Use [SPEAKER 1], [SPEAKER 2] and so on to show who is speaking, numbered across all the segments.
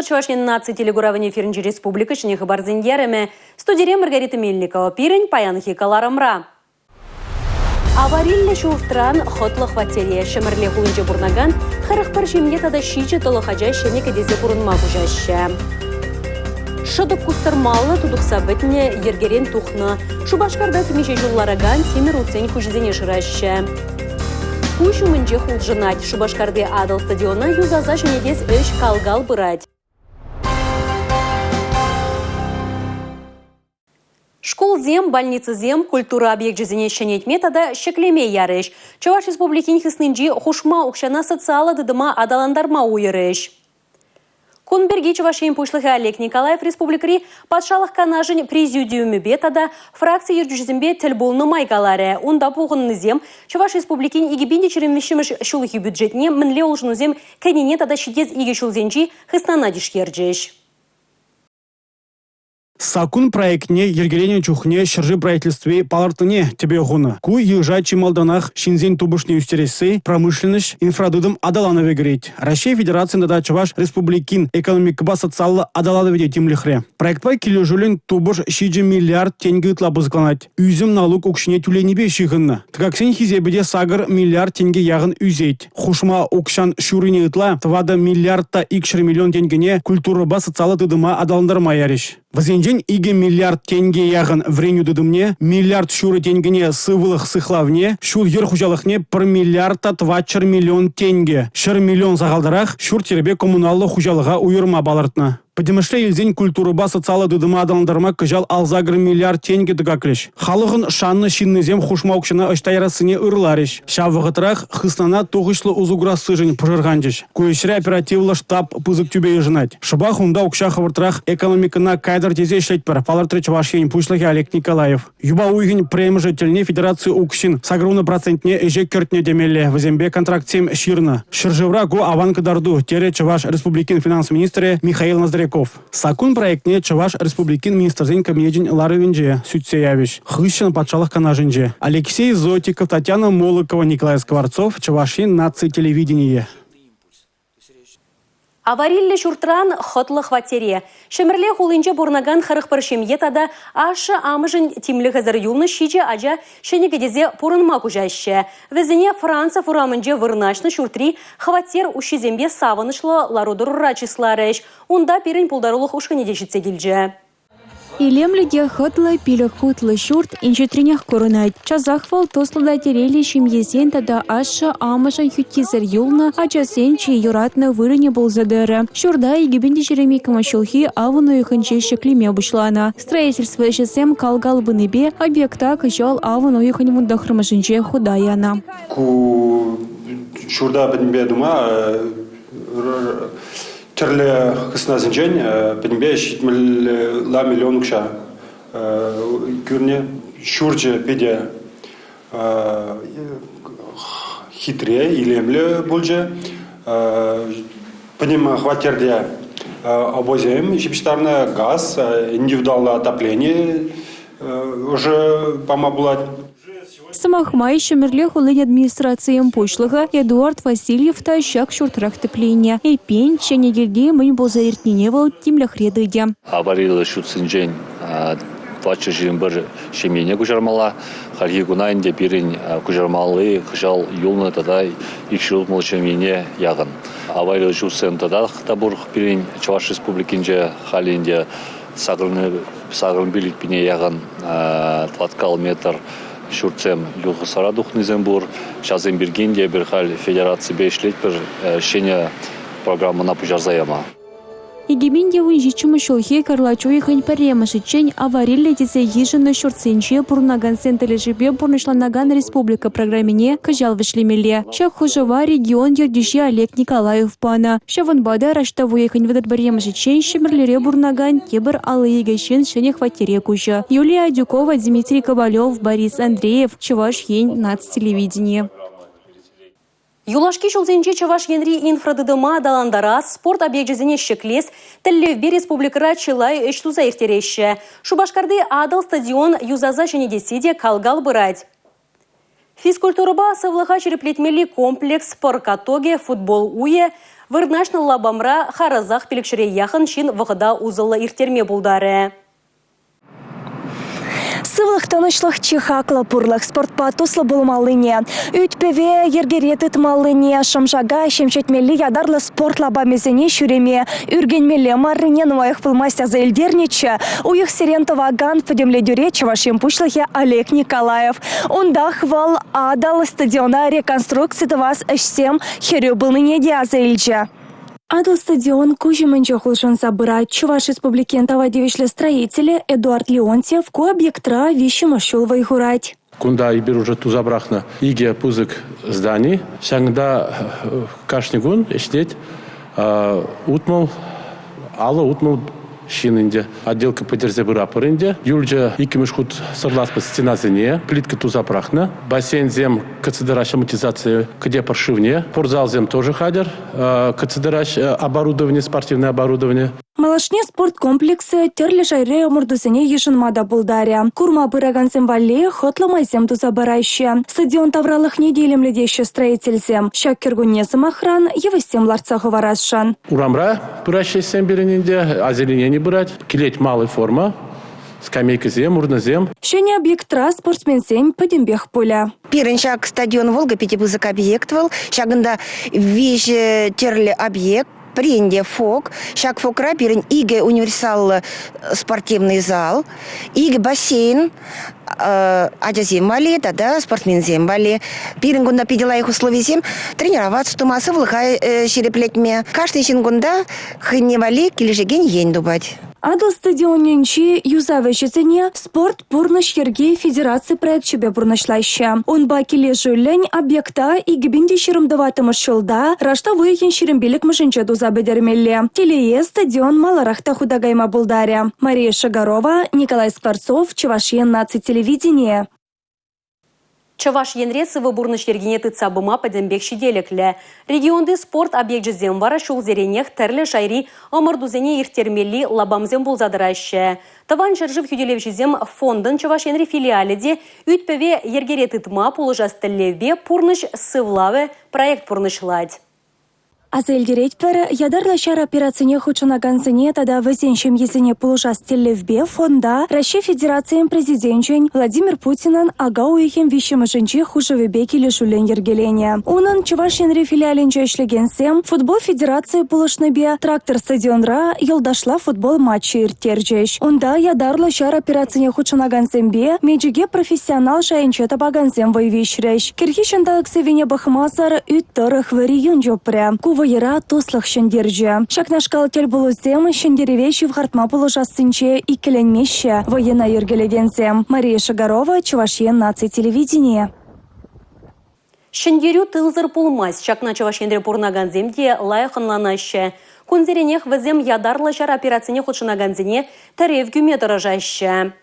[SPEAKER 1] Чувашин нации телегуравани эфиринчи республика шыне хабарзин ереме. Студире Маргарита Мельникова пирень паянхи каларамра. Аварилле шуртран хотлых ватерия шемерле хуинче бурнаган харах паршимге тада шиче толохаджа шене кедезе бурунма гужаще. Шадып кустармалы тудукса бітіне ергерен тухны. Шубашкарда тимеше жуллараган темір уцень хужзене шыраще. Куш умынче хулжынать. Шубашкарды адал стадиона юзаза шенедес өш калгал бырать. Школ зем, больница зем, культура объект жизни шенет метода шеклеме ярыш. Чуваш республикин хиснинджи хушма укшана социала дыдыма адаландарма уйрыш. Кунберги Чувашин пушлыхы Олег Николаев республикари патшалық канажын президиумы бетада фракция ержүзімбе тіл болны майгалары. Онда пуғынны зем Чуваш республикин игибинде черемвешіміш шулыхи бюджетне мінле олжыну зем кәнене тада шидез иге шулзенжи хыстана дишкерджеш.
[SPEAKER 2] Сакун проектне ергелене чухне шыржы правительстве палартыне тебе гуна. Ку ежа чималданах шинзен тубышне устересы промышленность инфрадудым адаланы вегреть. Россия Федерация нада Чуваш республикин экономика социалы адаланы ведет тимлихре. Проектпай килежулен тубыш шиджи миллиард тенге тлабызгланать. Үзім налог укшне тюленебе шихынна. Тгаксен хизебеде сагыр миллиард тенге ягын үзеть. Хушма укшан шурине ытла твада миллиардта икшер миллион тенгене культура социалы тыдыма адаландарма яриш. Вазенжен иге миллиард тенге ягын вреню дыдымне, миллиард шуры тенгене сывылых сыхлавне, шул ер хужалыхне пр миллиардта 20 миллион тенге. Шыр миллион загалдарах шур тербе коммуналлы хужалыға уйырма балартна. Подемышле елзен культура социалы дыдыма адаландарма кыжал алзагыр миллиард тенге дыгаклеш. Халығын шанны шиннезем хушмаукшына ыштайрасыне ырлариш. Шавығытырақ хыснана тоғышлы узугра сыжын пыжырганжыш. Көйшірі оперативлы штаб пызык түбе ежынать. Шыба хунда укша хывыртырақ экономикына кайдар тезе шлетпір. Палартры Чувашин пушлыхи Олег Николаев. Юба уйгін премжетельне федерации укшин сагруны процентне эже кертне демелле. Вазембе контрактсем ширна. Шыржывра гу аванка дарду. Тере Чуваш республикин финанс министре Михаил Ноздряков. Сакун проектне Чуваш республикин министрзен кабинетин Ларывинже Сютсеявич. Хыщен патшалық канажинже. Алексей Зотиков, Татьяна Молокова, Николай Скворцов, Чувашин нации телевидение.
[SPEAKER 1] Аварилле шуртран хотлых ватерия. Шемерле хулинче бурнаган харых паршемье тада ашы амыжын тимлі хазар юлны шиче ажа шенегедезе пурынма кужаще. Везене Франция фурамынче вырнашны шуртри хватер ушизембе савынышлы ларудурра числарыш. Унда пирен пулдарулых ушханедешітсе келже.
[SPEAKER 3] Илемліде хытлы пилі хутлы шурт инжетренех көрінайд. Чазахвал тослыда терели шимьезен тада ашы амышын хүттезір юлны ачасенче юратны вырыне болзадыры. Шурда егебенде жереми камашылхи авыны үйхінче шеклеме бұшлана. Строительство ешесем калгал бынебе объекта кыжал авыны үйхіне мұндахрымышынче худаяна.
[SPEAKER 4] Шурда бідінбе дума Терле хысна зинжен, бенбе шитмел ла миллион укша. Кюрне шурже педе хитре илемле булже. Пнем хватерде обозем, шипштарна газ, индивидуальное отопление уже помогло.
[SPEAKER 3] Самахмай шемерле хулын администрациям пошлыға Эдуард Васильев та шак шуртрах тепления. Эйпен ченегерде мын болза иртненевал тимлях редыде.
[SPEAKER 5] Аварилы шутсынжен 21 шемене күжармала. Харги гунайнде пирин күжармалы хыжал юлны тадай икшилмыл шемене ягын. Аварилы шутсын тада табур пирин Чуваш республикинже халинде сагрын билик пине ягын 20 метр Шурцем Люхасара Духнизембур, Шазем Бергинде, Берхаль Федерации Бешлетпер, Шеня программа на пожарзаяма.
[SPEAKER 3] Егеменде уйжичумы шолхе карлачуй хань паремашичень аварилле дизе ежины шурценче пурнаган сентележебе пурнышланаган республика программине кыжал вышлемеле. Шак хужава регион ердище Олег Николаев пана. Шаванбада раштавуй хань выдат паремашичень шемерлере бурнаган кебр алыегещен шене хватере кужа. Юлия Дюкова, Дмитрий Ковалев, Борис Андреев, Чуваш Ень, нацтелевидение.
[SPEAKER 1] Юлашки шулзенче Чуваш енри инфрадыдыма даландара спорт объектжезіне шеклес тіллевбе республикара чылай эштуза ертереші. Шубашкарды адал стадион юзаза және деседе калгал бұрайд. Физкультураба сывлыға череплетмели комплекс паркатоге футбол уе Вырднашны лабамра харазах пелікшіре яхын шин вғыда узылы иртерме булдары.
[SPEAKER 6] Сывлых танышлых чихакла пурлых спортпа туслы булмалыне. Үтпеве ергеретит малыне шамшага шемчетмели ядарлы спортлаба мезене шүреме. Үргенмеле марыне нуайық пылмастя заэлдерниче. Уйық сирентова ган подемле дюречева шемпушлыхе Олег Николаев. Онда хвал адал стадиона реконструкции вас эшсем херю былыне диазельче. Адал стадион кужемэнче хулшан собирать Чуваш республикен тавадевишле строители Эдуард Леонтьев ку объектра вещи шел вайхурать.
[SPEAKER 7] Кунда и беру уже ту забрахна иге пузык зданий. Шангда кашнигун эштеть утмал ала утмал шининде. Отделка подерзе бырапырынде. Юльджа икимышхут сырласпа стена зене. Плитка ту забрахна. Бассейн зем кацедераш амортизация где паршивне. Спортзал зем тоже хадер. Кацедераш оборудование, спортивное оборудование.
[SPEAKER 6] Малашне спорткомплексы терлі жайре омырдусыне ешінмада бұлдаря. Курма бұраган символе хотламайзем тузабарайшы. Стадион тавралық неделемледеші строительзем. Шак кергунезім охран, евестем ларцаху варасшан.
[SPEAKER 7] Урамра пыращай сем беренінде, озеленение брать, килеть малой форма, скамейка зем, урна зем.
[SPEAKER 6] Шене объектра спортсменсен подембех поля.
[SPEAKER 8] Пирен шаг стадион Волга пятибузык объект вол, шагында виж терли объект. Пренде фок, шаг фокра пирен иге универсал спортивный зал, иге бассейн, адя зембали, да, спортсмен зембали. Пирен гунда пидела их условия зем, тренироваться тумасы влыхай череплетме. Каждый чин гунда хыневали килежеген ень дубать.
[SPEAKER 6] Адал стадионненчи юзавэшесене спорт пурныш ерге федерации проект чебе пурнышлайща. Он бакиле жюлень объекта и гибинде ширымдыватымыш шылда, рашта выехен ширембелек мышынче дуза бедермелле. Телее стадион маларахта худагайма булдаря. Мария Шагарова, Николай Скворцов, Чувашьен наци телевидение.
[SPEAKER 1] Чаваш енресы выборны шергене тыца быма падембек шиделеклі. Регионды спорт объект жезем вара шул зеренех тәрлі шайри омырдузене иртермелли лабамзем булзадырайшы. Таван жыржып юделев жезем фондын Чаваш енри филиаледе үтпеве ергере тытма пулыжас тәллевбе пурныш сывлавы проект пурнышлать.
[SPEAKER 6] Азельдереть пәрі ядарлы шар операцияне хучынагансыне тада візеншем езіне пулжас телевбе фонда Россия Федерациян президентчен Владимир Путинан ага уйхем вишемышынче хушевебе келі жулен ергелене. Унын Чуваш енри филиаленче ішлегенсем футбол федерация пулышныбе трактор стадионра елдашла футбол матчы иртержеш. Унда ядарлы шар операцияне хучынагансембе меджиге профессионал шайынче табагансем вайвишреш. Кирхишендалык севене бахмазар үттырых вариюн жопря. Вайра тослых шендерже. Шакнашкал тел булузем шендеревещи в хартма положасынче и келенмеще военно ергелегенсем. Мария Шагарова, Чувашьен наци телевидение.
[SPEAKER 1] Шендерю тылзыр пулмас, чакна Чавашендре пурнаганземде лайықынланашы. Кунзеренех візем ядарлы жар операцияне худшынаганзене тәрев гюметры жайшы.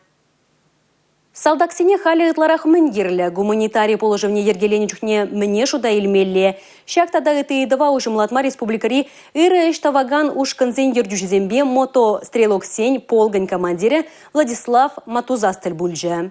[SPEAKER 1] Салдаксене халі ытларах міндерлі, гуманитарий положевне ергелені жүхне мне шуда илмелі. Шактада ыты едова ужымлатма республикари ыры эштаваган ушканзен ергюжезембе мото стрелоксень полгань командире Владислав Матузастель бульже.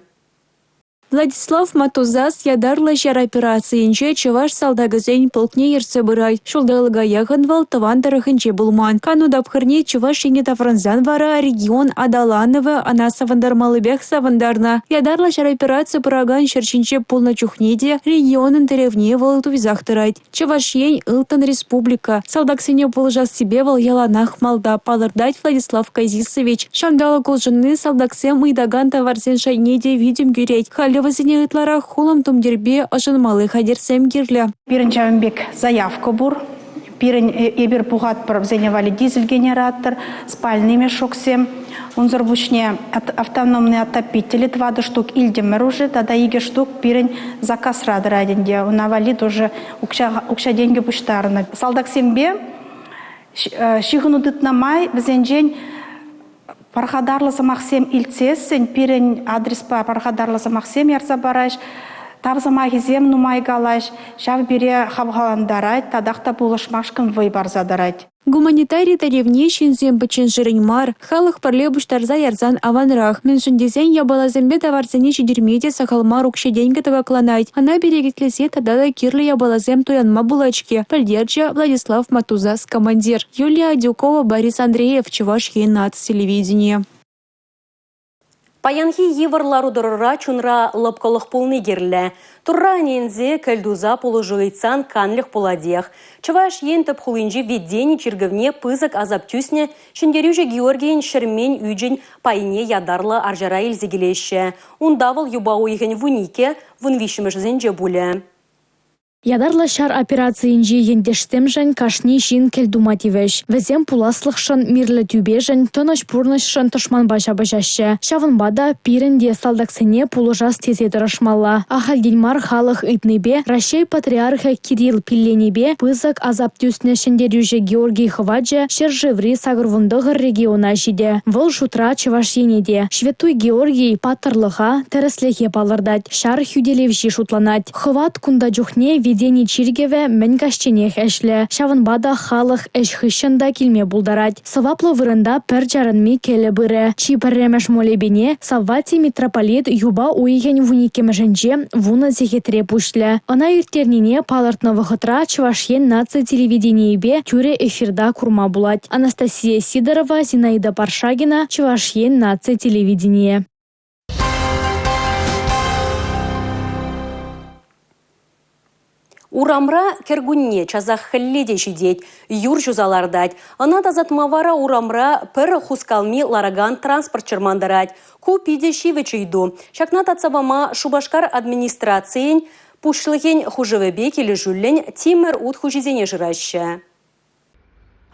[SPEAKER 3] Владислав Матузас ядарлы жар операциянче Чуваш салдагызен полкне ерсе бырай. Шулдалыга яғын вал тавандарахынче булман. Кануда пхырне Чуваш ене тафранзан вара регион Адалановы ана савандармалыбех савандарна. Ядарлы жар операция пыраган шерчинче полна чухнеде регионын теревне вал тувизах тырайт. Чуваш ен ылтан республика. Салдаксене положас себе вал яланах малда палырдать Владислав Казисович. Шандалы колжыны салдаксем идаган таварзен шайнеде видим гюреть. Вазине ытлара хулам тумдербе ожынмалы хадерсем гирле.
[SPEAKER 9] Пирен чавенбек заявка бур. Пирен эбер пугат пар взеневали дизель генератор, спальный мешок сем. Он зарбушне автономные отопители 2 штук ильдем оружие, тогда иге штук пирен заказ радраденде. Он авалит уже укша деньги пуштарны. Салдак сембе шихнудыт намай взенжень пархадарлы Максим Ильцесен, пирен адрес по пархадарлы Максим ярзабараш, тавзамахи зем нумай галаш, шав бире хабгаландарать, тадахта булышмашкан выбар задарать.
[SPEAKER 3] Гуманитарий таревне шинзем бычын жирынмар, халық парлебуштарза ярзан аванрах. Меншіндесен ябалазембе товарзене чидермеде сахалмар укше деньги тавакланайт. Ана берегетлесе тадада кирлы ябалазем туянма булачки. Пальдерча Владислав Матузас, командир. Юлия Адюкова, Борис Андреев, Чуваш Енац, телевидение.
[SPEAKER 1] Паянхи еварлару дырыра чунра лапкалых пулны герлі. Турра нензе кальдуза полужуйцан канлых пуладех. Чаваш ен тып хулинжи веддени чирговне пызык азап тюсне, шендерюже Георгиен шермень үджень пайне ядарлы аржара илзегелеші. Ундавыл юбау еген вунике, вунвишіміш зенже буле.
[SPEAKER 10] Ядарла шар операциинжи ендештем жан кашни шин келдумативеш. Везем пуласлықшын мирлі тюбежен, тоныш пурнышшын тышман баша-башашы. Шавынбада пиренде салдаксене пулужас тезе дырышмалла. Ахальдильмар халық итнебе, Рашей патриарха Кирилл пилленебе, пызык азап тюсне шендерюже Георгий Хваджа, шержеври сагырвындығыр региона жиде. Выл шутра чываш енеде. Шветуй Георгий паттырлыға тәріслеге балырдать. Шар хюделевши шутланать. Хват кунда джухне Ведени Чиргеве мен кашченех эшле. Шавынбада халық эш хыщында килме булдарать. Саваплы вырында пір жарынми келі бірі. Чи пірремеш молебене Саввати митрополит юба уйген вуникемешенче вуна зехетре пушле. Она иртернине палыртны вахытра Чувашьен наци телевидениебе тюре эфирда курма булать. Анастасия Сидорова, Зинаида Паршагина, Чувашьен наци телевидение.
[SPEAKER 1] Урамра кергунне чазах хелледе шидеть, юр жузалардать. Ана тазатмавара урамра пер хускалми лараган транспорт чермандарать. Купиде шивечейду. Шакнат ацабама Шубашкар администрациен пушлыхен хужевебе келе жүллен тимер ут хужизене жыраща.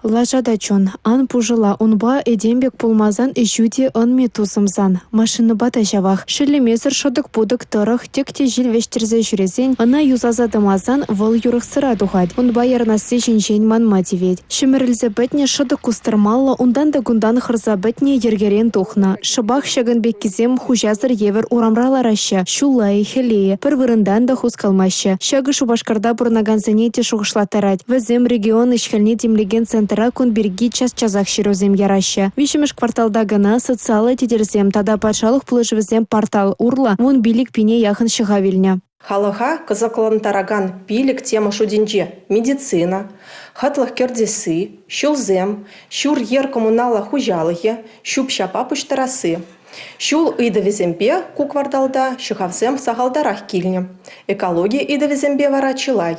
[SPEAKER 3] Лажада чон, ан пужыла унба эдембек пулмазан ищуде ан метусымзан. Машины бата жавах. Шелемезір шодык пудык тұрық, текте жил вештерзе жүрезен, ана юзазадымазан выл юрық сыра духать. Унба ярнасы женжен манма девет. Шымірілзе бәтне шодык кустырмалла, ундан да гундан хырза бәтне ергерен тухна. Шыбақ шагынбек кизем хужазыр евер урамралараща. Шулай, хелее, пір вырындан да хускалмаща. Шагы Шубашкарда бурнаганзане те шуғышлатарать. Візем регион ишхелне демлеген центр Кунберги час-часах широзем яраща. Вишемеш кварталда гана социалы тедерзем, тада патшалық пулышывызем портал урла, вон билик пине яхын шығавильня.
[SPEAKER 11] Халыха кызыклантараган пилик тема шудинче медицина, хатлых кердесы, щулзем, щур ер коммунала хужалыхе, щупща папыштарасы. Щул идовезембе ку кварталда шыхавзем сахалдарах кильне. Экология идовезембе вара чилай.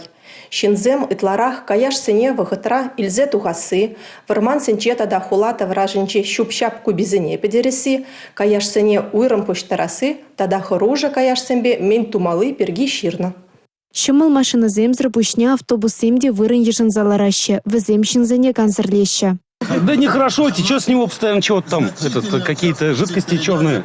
[SPEAKER 11] Шинзем итларах каяш сене вахытра илзе тухасы, варман сенче тада хулата враженче щупщап кубизене педереси, каяш сене уйрым пуштарасы, тада хоружа каяш сембе мен тумалы перги ширна.
[SPEAKER 3] Шымыл машина земзір пушня автобус семде вырын ежынзалараща, візем шинзене канцерлеща.
[SPEAKER 12] Да нехорошо, течет с него постоянно чего-то там, какие-то жидкости черные.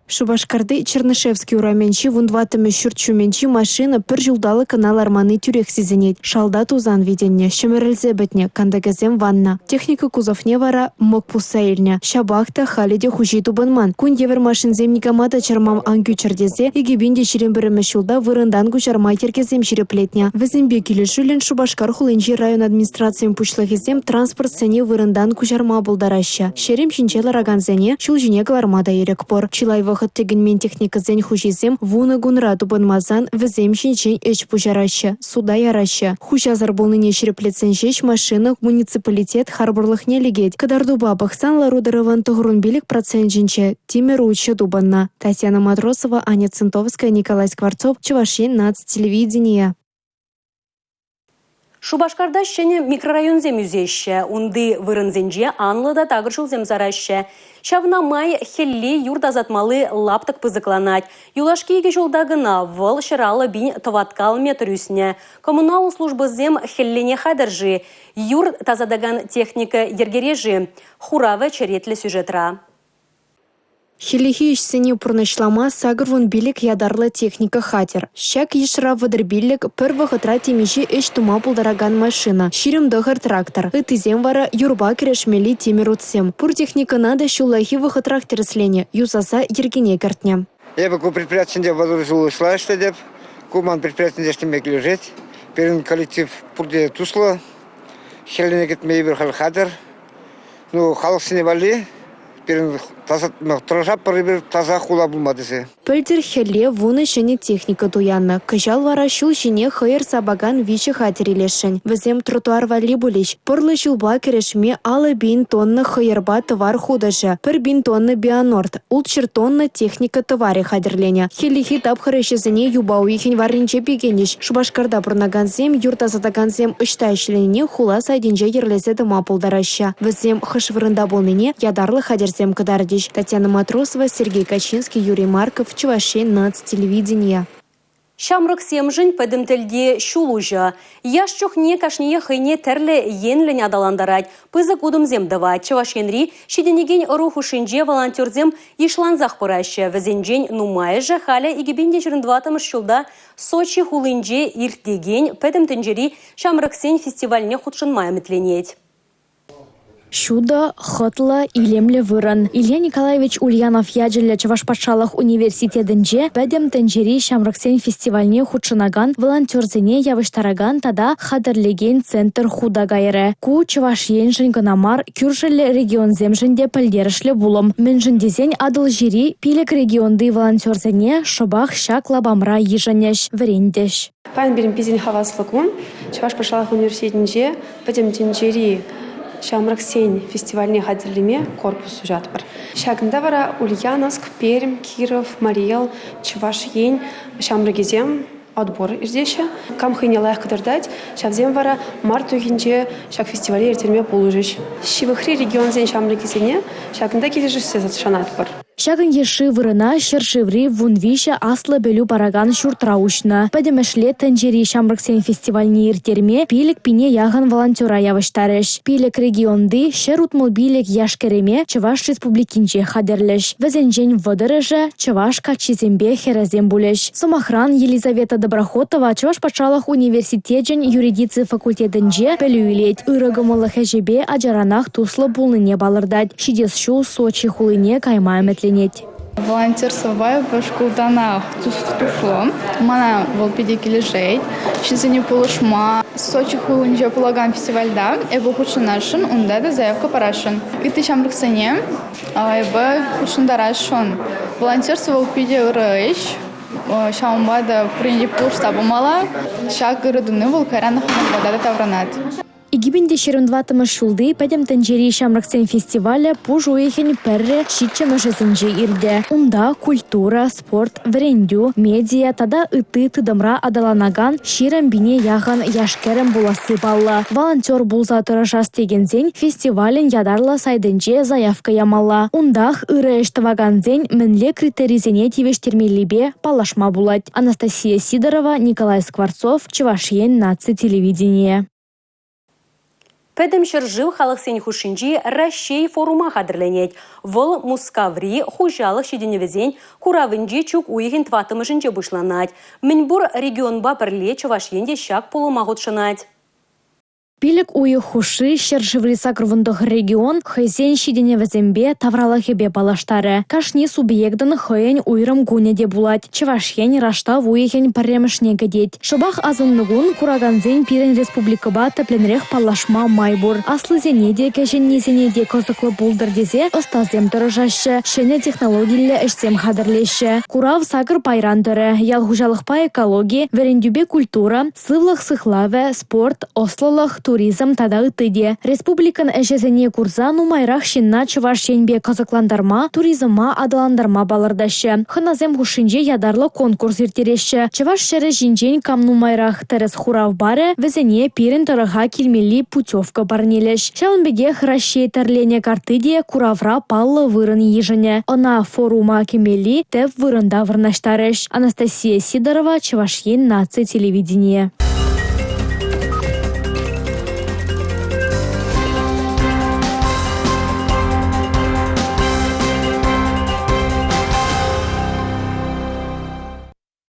[SPEAKER 3] Шубашкарды Чернышевский ураменчи вундватыме шүртшуменчи машина пір жылдалы канал арманы тюрек сезенет. Шалда тузан виденне, шымырылзе бітне, кандагазем ванна. Техника кузовне вара мок пусаильня. Шабахта халиде хужи тубанман. Кун евер машинзем никамада чармам ангю чардезе, егибинде ширен бірімі шулда вырындан гучарма тергезем ширеплетня. Візімбе келешулен Шубашкар хулынчи район администрациям пучлахизем транспорт сене вырындан гучарма булдараща. Шерем шинчела раганзене, шулжине галармада ерекпор. Чилайва тегенмен техника зен хужизем вуна гунра тубанмазан візем шинчен эч пужараща, суда яраща. Хужазар болныне шереплетсен жеш машина муниципалитет харборлых не легет. Кадарду бабахсан ларудырыван тугрун билик процент жинче, тимер уча дубанна. Татьяна Матросова, Аня Центовская, Николай Скворцов, Чувашьен нац телевидения.
[SPEAKER 1] Шубашкарда шене микрорайонзе мюзеще, унды вырынзенже анлыда тагыршыл земзараща. Шавна май хелли юрдазатмалы лаптык пызыкланать. Юлашкиге жолдагына выл шыралы бин товаткал метрюсне. Коммунал службы зем хеллене хадыржи. Юр тазадаган техника ергережи. Хуравы черетлі сюжетра.
[SPEAKER 3] Хелихи ишсене пурнышлама сагырвун билик ядарлы техника хатер. Щак ешра вадыр билик пір вахытра темеші эш тума пулдараган машина. Ширим дохар трактор. Ытызем вара юрба керешмели темир утсем. Пур техника надо шулахи вахытрах тереслене. Юзаса ергене картня.
[SPEAKER 13] Я бы ку предприятие водружил шла, что деп. Куман предприятие штемек лежит. Перен коллектив пурде тусло. Хелене кетмей бір хал хадыр. Ну, халық сіне бали, бірін тұржап бір таза хула булмадысы.
[SPEAKER 3] Пөлдер хелле вуны және техника туянны. Кыжал вара шул жіне хайыр сабаган вичі хатерелешін. Візем тротуар вали булеш. Пырлы жылба керешме алы бин тонны хайырба товар худыжы. Пір бин тонны бианорд. Улчыр тонны техника товары хадерлене. Хеллихи тапхарышызыне юбау ехен варринче бегенеш. Шубашкарда бұрнаганзем, юртазатаганзем ұштайшылене хула сайдинже ерлесе дыма пулдараща. Візем хышвырында болмене ядарлы хадерзем кадардиш. Татьяна Матросова, Сергей Качинский, Юрий Марков, Чуваши, нацтелевидение.
[SPEAKER 1] Шамрык семжін пөдімтілде шулужа. Яшчухне кашние хыйне тәрлі енлін адаландарать. Пызы кудым земдава. Чувашенри шиденеген руху шинже волонтерзем ишланзах пыраща. Візенжен нумайжа халя игебенде 22 шулда Сочи хулынже иртеген пөдімтінжері Шамрыксен фестивальне худшынмай метленеть.
[SPEAKER 10] Шуда, хотла, илемле выран. Илья Николаевич Ульянов яджелі Чувашпатшалық университетінде бәдем тәнжері Шамрыксен фестивальне худшынаган волонтерзене явыштараган тада хадырлеген центр худа гайры. Ку Чуваш енжін гынамар күржілі регион земжінде пілдерішлі булым. Менжіндезен адыл жері пилік регионды волонтерзене шыбақ шак лабамра ежанеш вірендеш.
[SPEAKER 14] Пайн берем пизин хаваслыкун Чувашпатшалық университетінде бәдем тәнжері Шамрыксен фестивальне хадерлеме корпусу жатпыр. Шагында вара Ульяновск, Пермь, Киров, Мариэл, Чувашьен, Шамрыгезем отбор ирдеші. Камхыне лайық кыдырдать, шавзем вара март үйгенже шаг фестивале ертерме болужыш. Шивыхри регионзен Шамрыгезене шагында кележішсе затшанатпыр.
[SPEAKER 10] Шагын еши вырына шыршыври вунвиша аслы бөлю бараган шуртраушна. Падемешле тәнжери Шамрыксен фестивальне иртерме пилік пине яғын волонтера явыштарыш. Пилік регионды шер утмыл билік яшкереме Чуваш республикинче хадерлеш. Візенжен вадырыжа Чуваш качизембе херезем булеш. Сомахран Елизавета Доброхотова Чувашпатшалық университетжен юридицы факультетінже пөлюйлет. Үрігімылы хәжебе аджаранах туслы булныне балырдать. Шидес шу Сочи хулыне каймаймет.
[SPEAKER 15] Волонтерство башкулданах тушло. Мана волпиди килежей. Шинзени полушма. Сочи хулынже полаган фестивальда. Эбо худшынашын, унда да заявка парашын. Иты Шамрыксене. Эбо худшындарашын. Волонтерство волпиди рыш. Шамбада пренди пуш табумала. Шак гырыдуны волкаранах вода тавранат.
[SPEAKER 10] Игибинде 22 шулды падем тәнжери Шамрыксен фестиваля пуж уехен перре шитчемашесенже ирде. Унда культура, спорт, врендю, медиа тада ыты тыдымра адаланаган ширем бине яған яшкерем буласы балла. Волонтер булза тырышас тегензен фестивален ядарла сайденже заявка ямалла. Ундах ыры эштаваганзен мінле критеризене тивештермелибе палашма булать. Анастасия Сидорова, Николай Скворцов, Чувашьен, нацтелевидение.
[SPEAKER 1] Пәдім шыржыл халықсен хушинжи Рашей форума қадырленет. Вол Мускаври хужалық шеденевізен куравынжи чук уйхен тватымышынче бұшланат. Мінбұр регионба бірле Чувашьенде шак полума ғытшынат.
[SPEAKER 10] Пилік уйы хуши шыржыври сакрывындық регион хайзен шиденевізембе тавралахебе балаштары. Кашни субъектын хайен уйрым гунеде булать. Чувашьен рашта уйхен паремышне гадет. Шыбах азыннығын кураганзен пирен республикаба тепленрех палашма майбур. Аслы зенеде кәженне зенеде козықлы булдыр дезе остазем тұрыжашы. Шене технологиялі ішсем қадырлеші. Курав сакр пайрандыры, ялғужалықпа экология, верендюбе культура, сывлық сықлаве, спорт, ослылық, туризм тада ытыде. Республикан әжезене курза нумайрах шинна Чувашьенбе казакландарма, туризмма адаландарма балырдашы. Хыназем хушинже ядарлы конкурс иртереші. Чуваш шәрі жинжен кам нумайрах терес хурав бары, візене пирен тұрыға келмели путевка барнелеш. Шалынбеге хращей тәрлене картыде куравра паллы вырын ежіне. Она форума кемели тәп вырында вырнаштарыш. Анастасия Сидорова, Чувашьен, нацтелевидение.